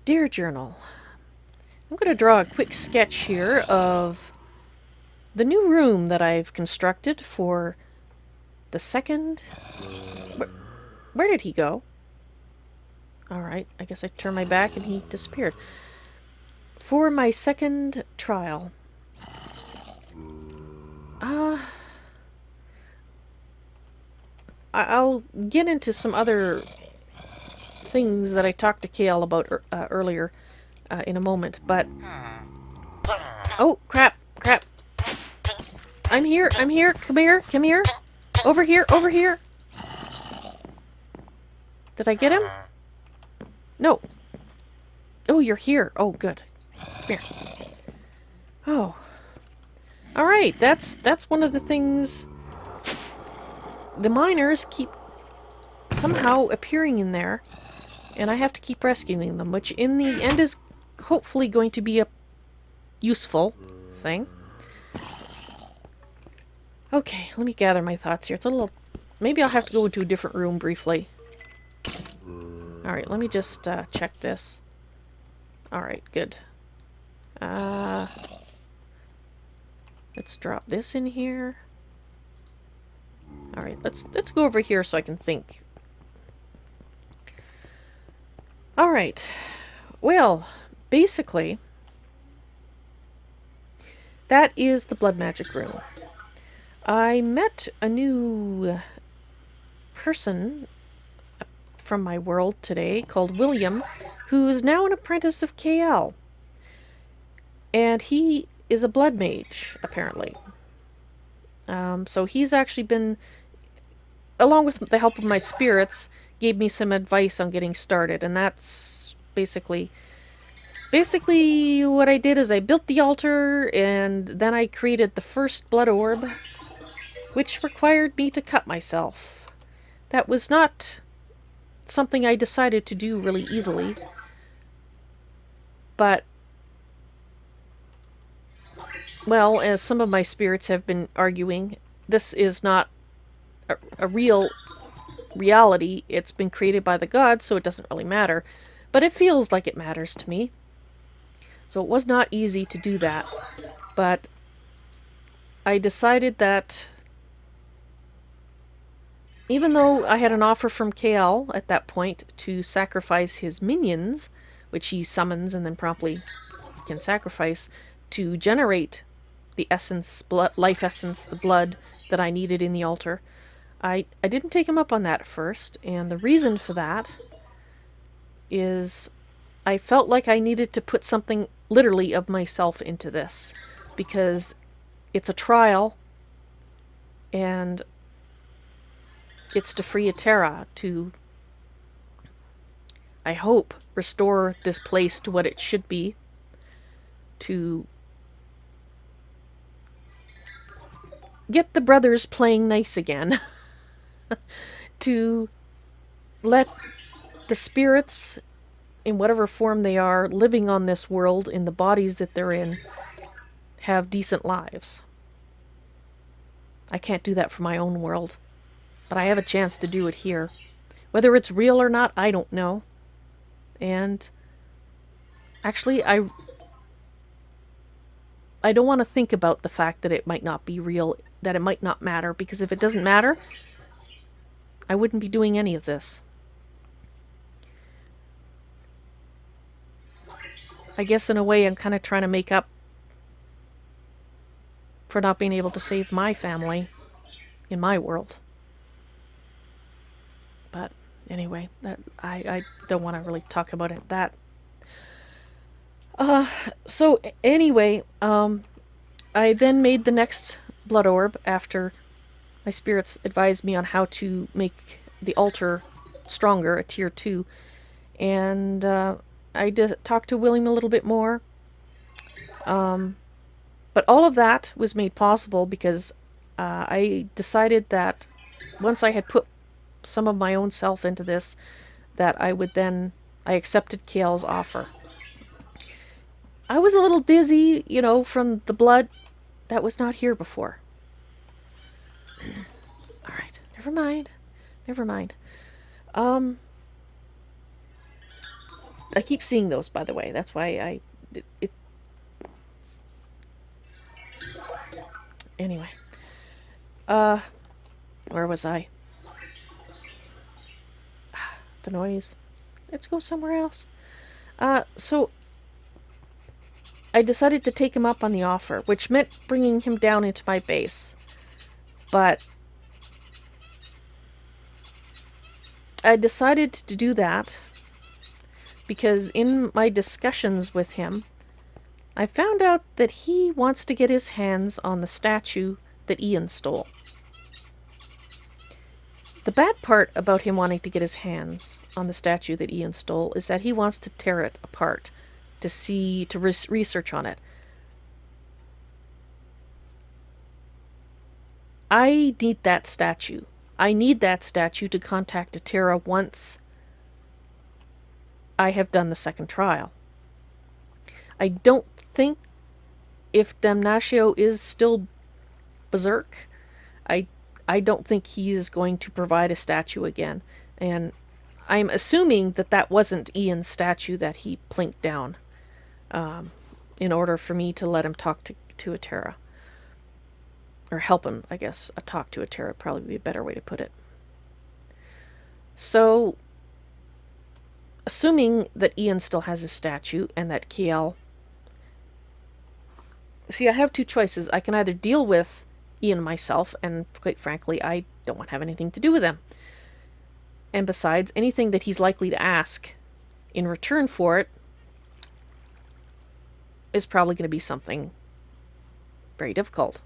Dear Journal, I'm going to draw a quick sketch here of the new room that I've constructed for the second... Where did he go? Alright, I guess I turned my back and he disappeared. For my second trial. I'll get into some other things that I talked to Kael about earlier in a moment, but... Oh, crap, crap. I'm here, come here. Over here. Did I get him? No. Oh, you're here. Oh, good. Come here. Oh. Alright, that's one of the things... The miners keep somehow appearing in there, and I have to keep rescuing them, which in the end is hopefully going to be a useful thing. Okay, let me gather my thoughts here. It's a little... Maybe I'll have to go into a different room briefly. Alright, let me just check this. Alright, good. Let's drop this in here. Alright, let's go over here so I can think. Alright. Well, basically, that is the blood magic room. I met a new person from my world today called William, who is now an apprentice of Kael. And he is a blood mage, apparently. So he's actually been, along with the help of my spirits, gave me some advice on getting started, and that's basically what I did is I built the altar, and then I created the first blood orb, which required me to cut myself. That was not something I decided to do really easily, but, well, as some of my spirits have been arguing, this is not a real reality. It's been created by the gods, so it doesn't really matter. But it feels like it matters to me. So it was not easy to do that. But I decided that even though I had an offer from Kael at that point to sacrifice his minions, which he summons and then promptly can sacrifice, to generate the essence, life essence, the blood that I needed in the altar, I didn't take him up on that at first, and the reason for that is I felt like I needed to put something literally of myself into this, because it's a trial, and it's to free Terra, to, I hope, restore this place to what it should be, to get the brothers playing nice again, to let the spirits, in whatever form they are, living on this world, in the bodies that they're in, have decent lives. I can't do that for my own world, but I have a chance to do it here. Whether it's real or not, I don't know. And actually, I don't want to think about the fact that it might not be real, that it might not matter, because if it doesn't matter, I wouldn't be doing any of this. I guess in a way I'm kind of trying to make up for not being able to save my family in my world. But anyway, that I don't want to really talk about it. So anyway, I then made the next blood orb after my spirits advised me on how to make the altar stronger, a tier 2. And I did talk to William a little bit more. But all of that was made possible because I decided that once I had put some of my own self into this, that I accepted Kael's offer. I was a little dizzy, you know, from the blood that was not here before. Alright, never mind. I keep seeing those, by the way. That's why anyway. Where was I? The noise. Let's go somewhere else. So I decided to take him up on the offer, which meant bringing him down into my base. But I decided to do that because in my discussions with him, I found out that he wants to get his hands on the statue that Ian stole. The bad part about him wanting to get his hands on the statue that Ian stole is that he wants to tear it apart to research on it. I need that statue. I need that statue to contact Atera once I have done the second trial. I don't think if Damnatio is still berserk, I don't think he is going to provide a statue again. And I'm assuming that that wasn't Ian's statue that he plinked down in order for me to let him talk to Atera. Or help him, I guess. A talk to Atera would probably be a better way to put it. So, assuming that Ian still has his statue and that Kael... See, I have two choices. I can either deal with Ian myself, and quite frankly, I don't want to have anything to do with him. And besides, anything that he's likely to ask in return for it is probably going to be something very difficult.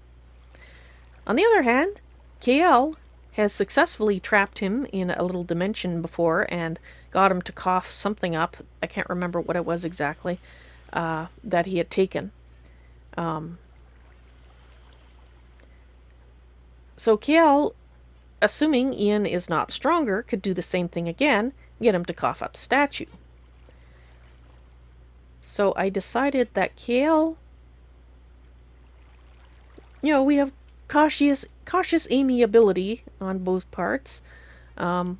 On the other hand, Kael has successfully trapped him in a little dimension before and got him to cough something up. I can't remember what it was exactly that he had taken. So Kael, assuming Ian is not stronger, could do the same thing again, get him to cough up the statue. So I decided that Kael... we have cautious amiability on both parts.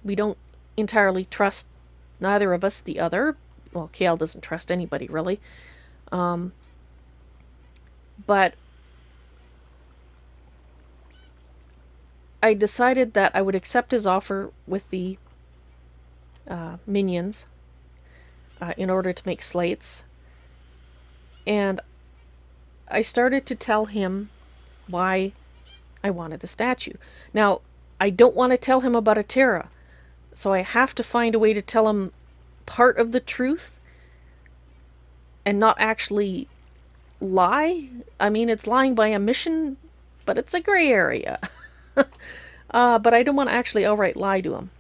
We don't entirely trust neither of us the other. Well, Kael doesn't trust anybody, really. But I decided that I would accept his offer with the minions in order to make slates. And I started to tell him why I wanted the statue. Now, I don't want to tell him about Atera, so I have to find a way to tell him part of the truth and not actually lie. I mean, it's lying by omission, but it's a gray area. But I don't want to actually outright lie to him.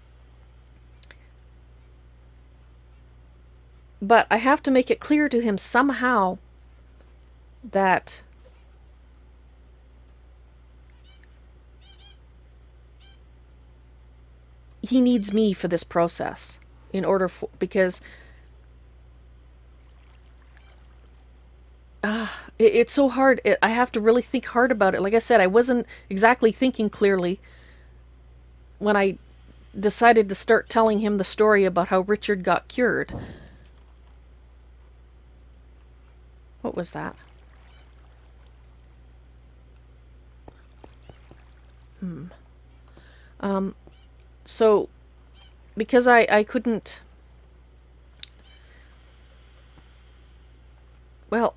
But I have to make it clear to him somehow that he needs me for this process in order for, because it's so hard. I have to really think hard about it. Like I said, I wasn't exactly thinking clearly when I decided to start telling him the story about how Richard got cured. What was that? So, because I couldn't... Well,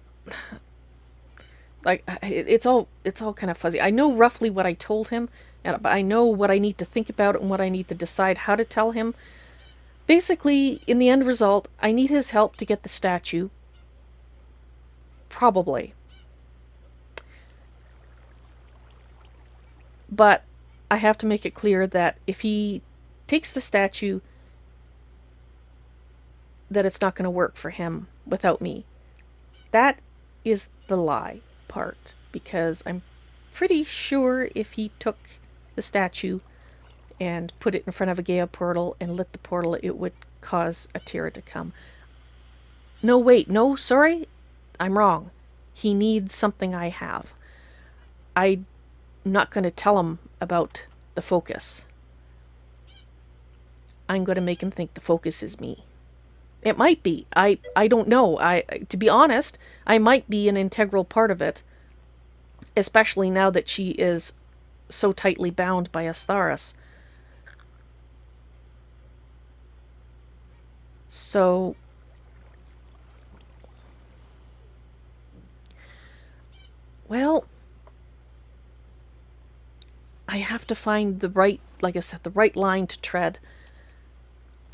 like, it's all kind of fuzzy. I know roughly what I told him, but I know what I need to think about and what I need to decide how to tell him. Basically, in the end result, I need his help to get the statue. Probably. But I have to make it clear that if he takes the statue, that it's not going to work for him without me. That is the lie part, because I'm pretty sure if he took the statue and put it in front of a Gaia portal and lit the portal, it would cause Atera to come. No, wait, no, sorry, I'm wrong. He needs something I have. I'm not going to tell him about the focus. I'm going to make him think the focus is me. It might be. I don't know. To be honest, I might be an integral part of it, especially now that she is so tightly bound by Astharus. So well, I have to find the right, like I said, the right line to tread.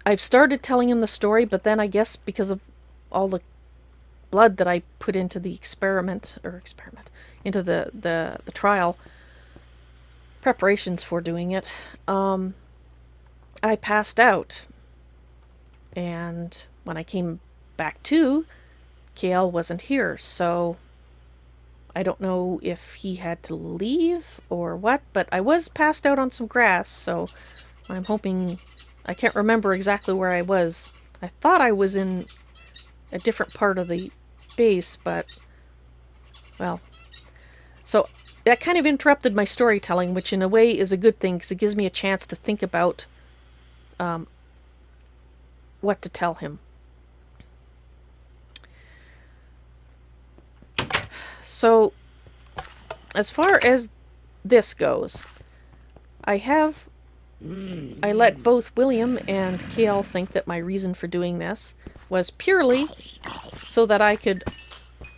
I've started telling him the story, but then I guess because of all the blood that I put into the into the trial, preparations for doing it, I passed out. And when I came back to, Kael wasn't here, so I don't know if he had to leave or what, but I was passed out on some grass, so I'm hoping... I can't remember exactly where I was. I thought I was in a different part of the base, but... well... so that kind of interrupted my storytelling, which in a way is a good thing, because it gives me a chance to think about what to tell him. So, as far as this goes, I let both William and Kael think that my reason for doing this was purely so that I could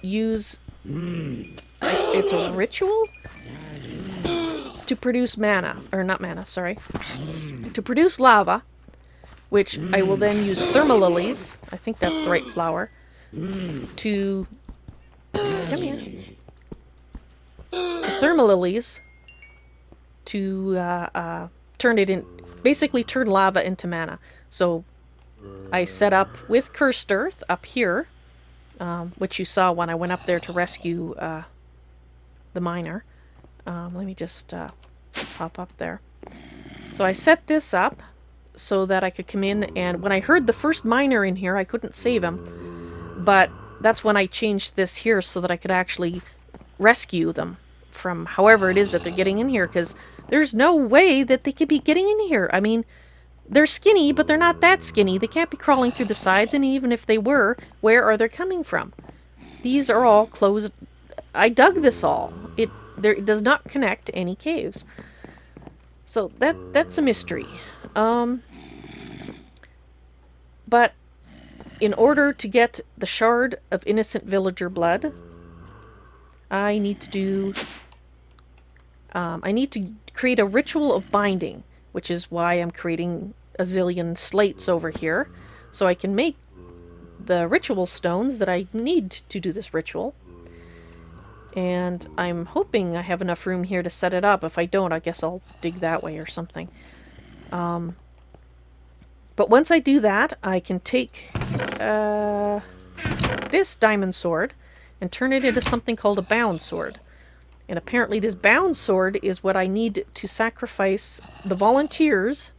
use... it's a ritual? To produce mana. Or not mana, sorry. To produce lava, which I will then use thermalilies, I think that's the right flower, to... come here. Thermalilies to turn it in... basically turn lava into mana. So I set up with Cursed Earth up here, which you saw when I went up there to rescue the miner. Let me just pop up there. So I set this up so that I could come in, and when I heard the first miner in here, I couldn't save him. But that's when I changed this here so that I could actually rescue them from however it is that they're getting in here, because there's no way that they could be getting in here. I mean, they're skinny, but they're not that skinny. They can't be crawling through the sides, and even if they were, where are they coming from? These are all closed. I dug this all. It does not connect to any caves. So that's a mystery. But in order to get the shard of innocent villager blood, I need to do... I need to create a ritual of binding, which is why I'm creating a zillion slates over here, so I can make the ritual stones that I need to do this ritual. And I'm hoping I have enough room here to set it up. If I don't, I guess I'll dig that way or something. But once I do that, I can take this diamond sword and turn it into something called a bound sword. And apparently this bound sword is what I need to sacrifice the volunteers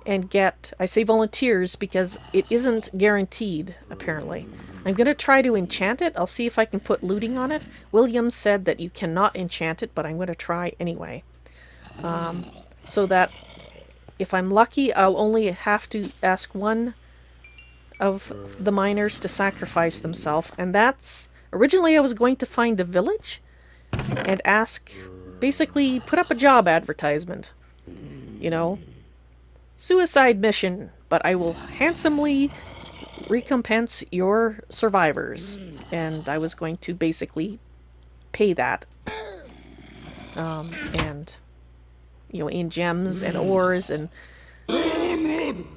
and get... I say volunteers because it isn't guaranteed, apparently. I'm going to try to enchant it. I'll see if I can put looting on it. William said that you cannot enchant it, but I'm going to try anyway. So that if I'm lucky, I'll only have to ask one of the miners to sacrifice themselves, and that's... originally I was going to find a village and ask... basically put up a job advertisement. You know, suicide mission, but I will handsomely recompense your survivors. And I was going to basically pay that. And, you know, in gems and ores, and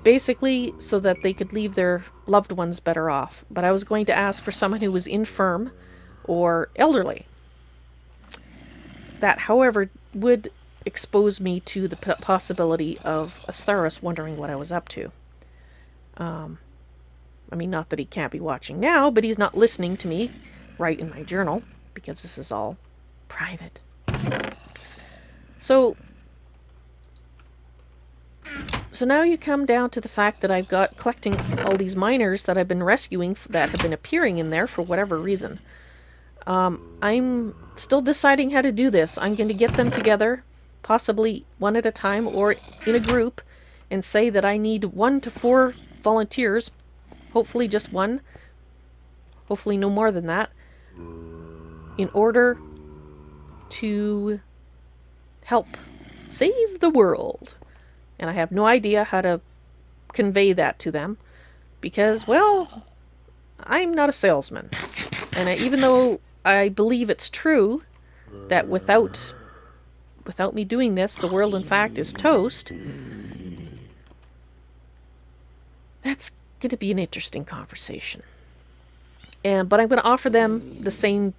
basically so that they could leave their loved ones better off. But I was going to ask for someone who was infirm or elderly. That, however, would expose me to the possibility of Astharus wondering what I was up to. I mean, not that he can't be watching now, but he's not listening to me write in my journal, because this is all private. So now you come down to the fact that I've got collecting all these miners that I've been rescuing that have been appearing in there for whatever reason. I'm still deciding how to do this. I'm going to get them together, possibly one at a time or in a group, and say that I need 1 to 4 volunteers, hopefully just one, hopefully no more than that, in order to help save the world. And I have no idea how to convey that to them because, well, I'm not a salesman. And even though I believe it's true that without me doing this, the world in fact is toast, that's going to be an interesting conversation. But I'm going to offer them the same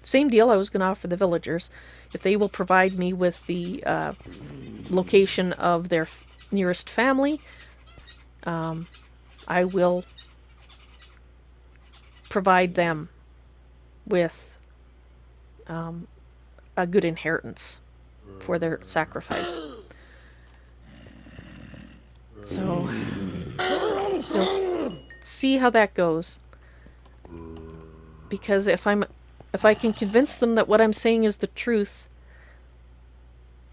deal I was going to offer the villagers. If they will provide me with the location of their nearest family, I will provide them with a good inheritance for their sacrifice. So we'll see how that goes. Because if I can convince them that what I'm saying is the truth,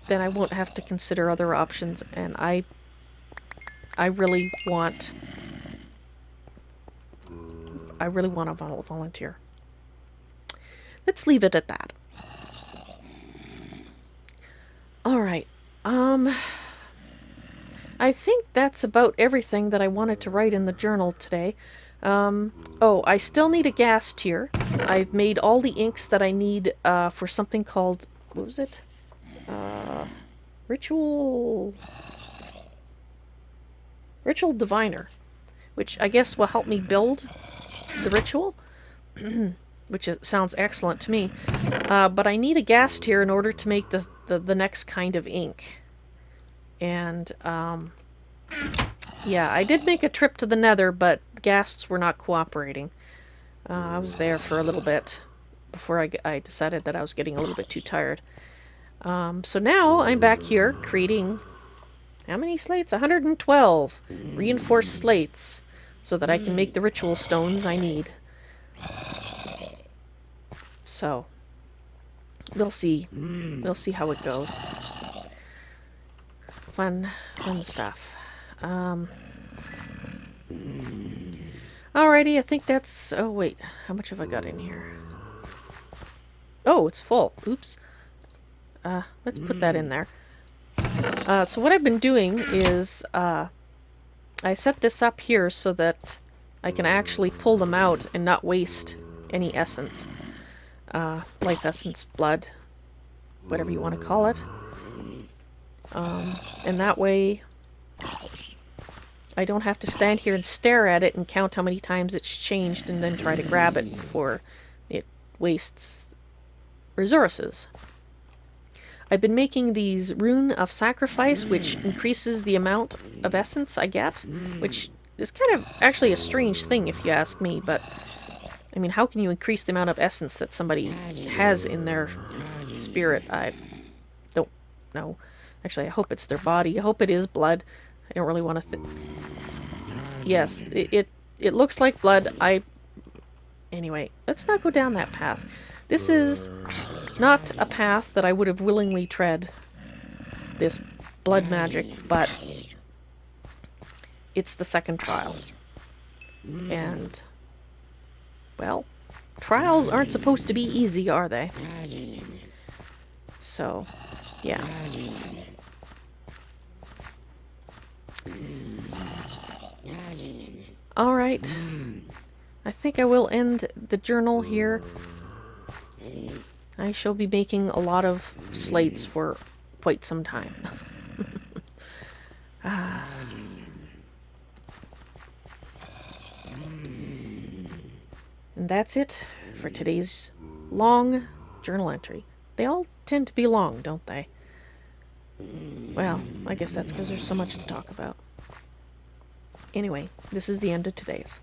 then I won't have to consider other options, and I really want to volunteer. Let's leave it at that. Alright, I think that's about everything that I wanted to write in the journal today. Oh, I still need a gas tier. I've made all the inks that I need for something called, what was it? Ritual Diviner, which I guess will help me build the ritual, which sounds excellent to me. But I need a gas tier in order to make the next kind of ink. And, yeah, I did make a trip to the Nether, but ghasts were not cooperating. I was there for a little bit before I decided that I was getting a little bit too tired. So now I'm back here creating, how many slates? 112 reinforced slates so that I can make the ritual stones I need. So we'll see. We'll see how it goes. Fun stuff. Alrighty, I think that's... Oh, wait. How much have I got in here? Oh, it's full. Oops. Let's put that in there. So what I've been doing is... I set this up here so that I can actually pull them out and not waste any essence. Life essence, blood, whatever you want to call it. And that way I don't have to stand here and stare at it and count how many times it's changed and then try to grab it before it wastes resources. I've been making these Rune of Sacrifice, which increases the amount of essence I get, which is kind of actually a strange thing if you ask me, but I mean, how can you increase the amount of essence that somebody has in their spirit? I don't know. Actually, I hope it's their body. I hope it is blood. I don't really want to Yes, it looks like blood. Anyway, let's not go down that path. This is not a path that I would have willingly tread, this blood magic, but it's the second trial. And, well, trials aren't supposed to be easy, are they? So, yeah. Alright. I think I will end the journal here. I shall be making a lot of slates for quite some time. And that's it for today's long journal entry. They all tend to be long, don't they? Well, I guess that's because there's so much to talk about. Anyway, this is the end of today's.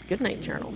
Good night, journal.